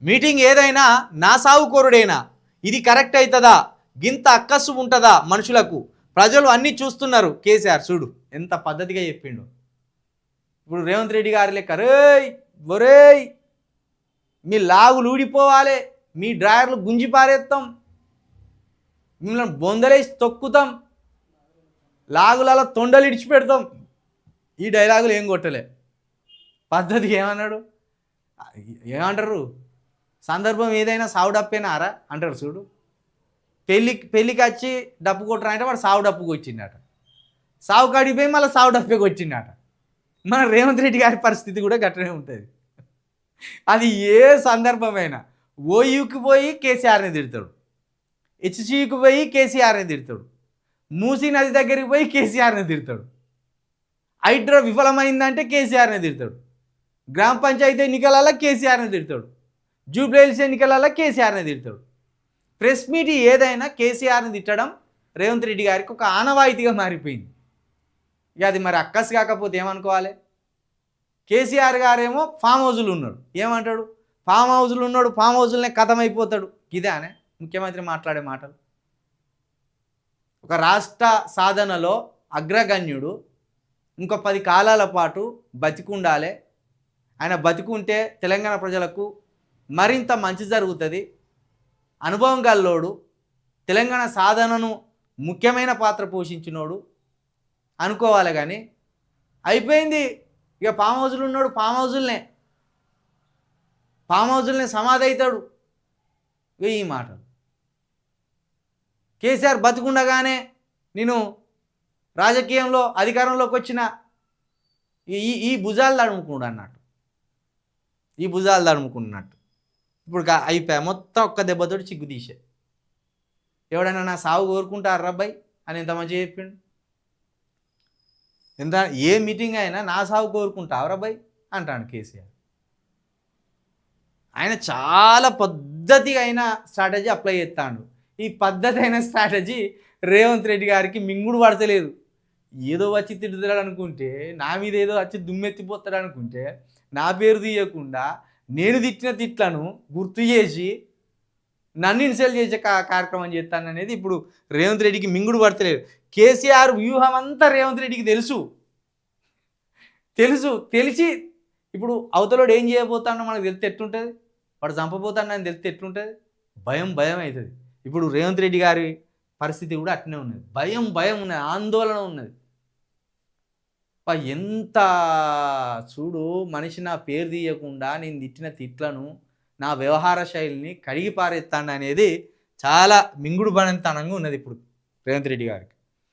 Meeting ఏదైనా నా సావు కోరుడేనా, ఇది కరెక్ట్ అవుతుందా, గింత అక్కస్సు ఉంటుందా మనుషులకు, ప్రజలు అన్నీ చూస్తున్నారు. కేసీఆర్ చూడు ఎంత పద్ధతిగా చెప్పిండు. ఇప్పుడు రేవంత్ రెడ్డి గారి లెక్క రేయ్ ఒరేయ్ మీ లాగులు ఊడిపోవాలి, మీ డ్రాయర్లు గుంజి పారేస్తాం, మిమ్మల్ని బొందలేసి తొక్కుతాం, లాగులలో తొండలు ఇడిచిపెడతాం. ఈ డైలాగులు ఏం కొట్టలే. పద్ధతి ఏమన్నాడు, ఏమంటారు, సందర్భం ఏదైనా సావు డప్పేనారా అంటారు చూడు. పెళ్ళికి వచ్చి డప్పు కొట్టరా అంటే వాడు సావు డప్పుకు వచ్చిండట, సావు కాడిపోయి మళ్ళీ సావు డప్పుకి వచ్చిండట. మన రేవంత్ రెడ్డి గారి పరిస్థితి కూడా గట్టనే ఉంటుంది. అది ఏ సందర్భమైనా ఓయూకి పోయి కేసీఆర్ని తిడతాడు, హెచ్సికి పోయి కేసీఆర్ని తిడతాడు, మూసీ నది దగ్గరికి పోయి కేసీఆర్ని తిడతాడు, హైడ్రా విఫలమైందంటే కేసీఆర్ని తిడతాడు, గ్రామ పంచాయతీ ఎన్నికలలో కేసీఆర్ని తిడతాడు, జూబ్లీహిల్స్ ఎన్నికలలో కేసీఆర్ని తిడతాడు. ప్రెస్ మీట్ ఏదైనా కేసీఆర్ని తిట్టడం రేవంత్ రెడ్డి గారికి ఒక ఆనవాయితీగా మారిపోయింది. ఇక అది మరి అక్కస్ కాకపోతే ఏమనుకోవాలి. కేసీఆర్ గారేమో ఫామ్ హౌజులు ఉన్నాడు, ఏమంటాడు, ఫామ్ హౌజులు ఉన్నాడు, ఫామ్ హౌజులనే కథమైపోతాడు. ఇదే అనే ముఖ్యమంత్రి మాట్లాడే మాటలు. ఒక రాష్ట్ర సాధనలో అగ్రగణ్యుడు ఇంకో 10 కాలాల పాటు బతికుండాలి, ఆయన బతికుంటే తెలంగాణ ప్రజలకు మరింత మంచి జరుగుతుంది, అనుభవం గల్లోడు, తెలంగాణ సాధనను ముఖ్యమైన పాత్ర పోషించినోడు అనుకోవాలి. కానీ అయిపోయింది ఇక ఫామ్ హౌజులు ఉన్నాడు, ఫామ్ హౌజులనే సమాధి అవుతాడు. ఈ మాటలు కేసీఆర్ బతికుండగానే నేను రాజకీయంలో అధికారంలోకి వచ్చిన ఈ భుజాలు తడుముకున్నాడు అన్నట్టు, ఈ భుజాలు తడుముకున్నట్టు. ఇప్పుడు అయిపోయా మొత్తం ఒక్క దెబ్బతోటి చిగ్గు తీసే. ఎవడైనా నా సాగు కోరుకుంటారు రబ్బాయి అని ఎంత మంచిగా చెప్పిండు. ఎంత ఏ మీటింగ్ అయినా నా సాగు కోరుకుంటావు రబ్బాయి అంటాడు కేసీఆర్. ఆయన చాలా పద్ధతిగా అయిన స్ట్రాటజీ అప్లై చేస్తాడు. ఈ పద్ధతి అయిన స్ట్రాటజీ రేవంత్ రెడ్డి గారికి మింగుడు పడతలేదు. ఏదో వచ్చి తిడుతాడు అనుకుంటే, నా మీద ఏదో వచ్చి దుమ్మెత్తిపోతాడు అనుకుంటే, నా పేరు తీయకుండా నేను తిట్టిన తిట్లను గుర్తు చేసి నన్ను ఇన్సల్ట్ చేసే కార్యక్రమం చేస్తాను అనేది ఇప్పుడు రేవంత్ రెడ్డికి మింగుడు పడతలేదు. కేసీఆర్ వ్యూహం అంతా రేవంత్ రెడ్డికి తెలిసి ఇప్పుడు అవతలోడు ఏం చేయబోతాడో మనకు తెలిస్తే ఎట్లుంటుంది, వాడు చంపబోతాడని తెలిస్తే ఎట్లుంటుంది, భయం అవుతుంది. ఇప్పుడు రేవంత్ రెడ్డి గారి పరిస్థితి కూడా అట్నే ఉన్నది, భయం ఉన్నది, ఆందోళన ఉన్నది. ఎంత చూడు, మనిషి నా పేరు తీయకుండా నేను తిట్టిన తిట్లను, నా వ్యవహార శైలిని కడిగి పారేస్తాను అనేది చాలా మింగుడు పడంతనంగా ఉన్నది ఇప్పుడు రేవంత్ రెడ్డి గారికి.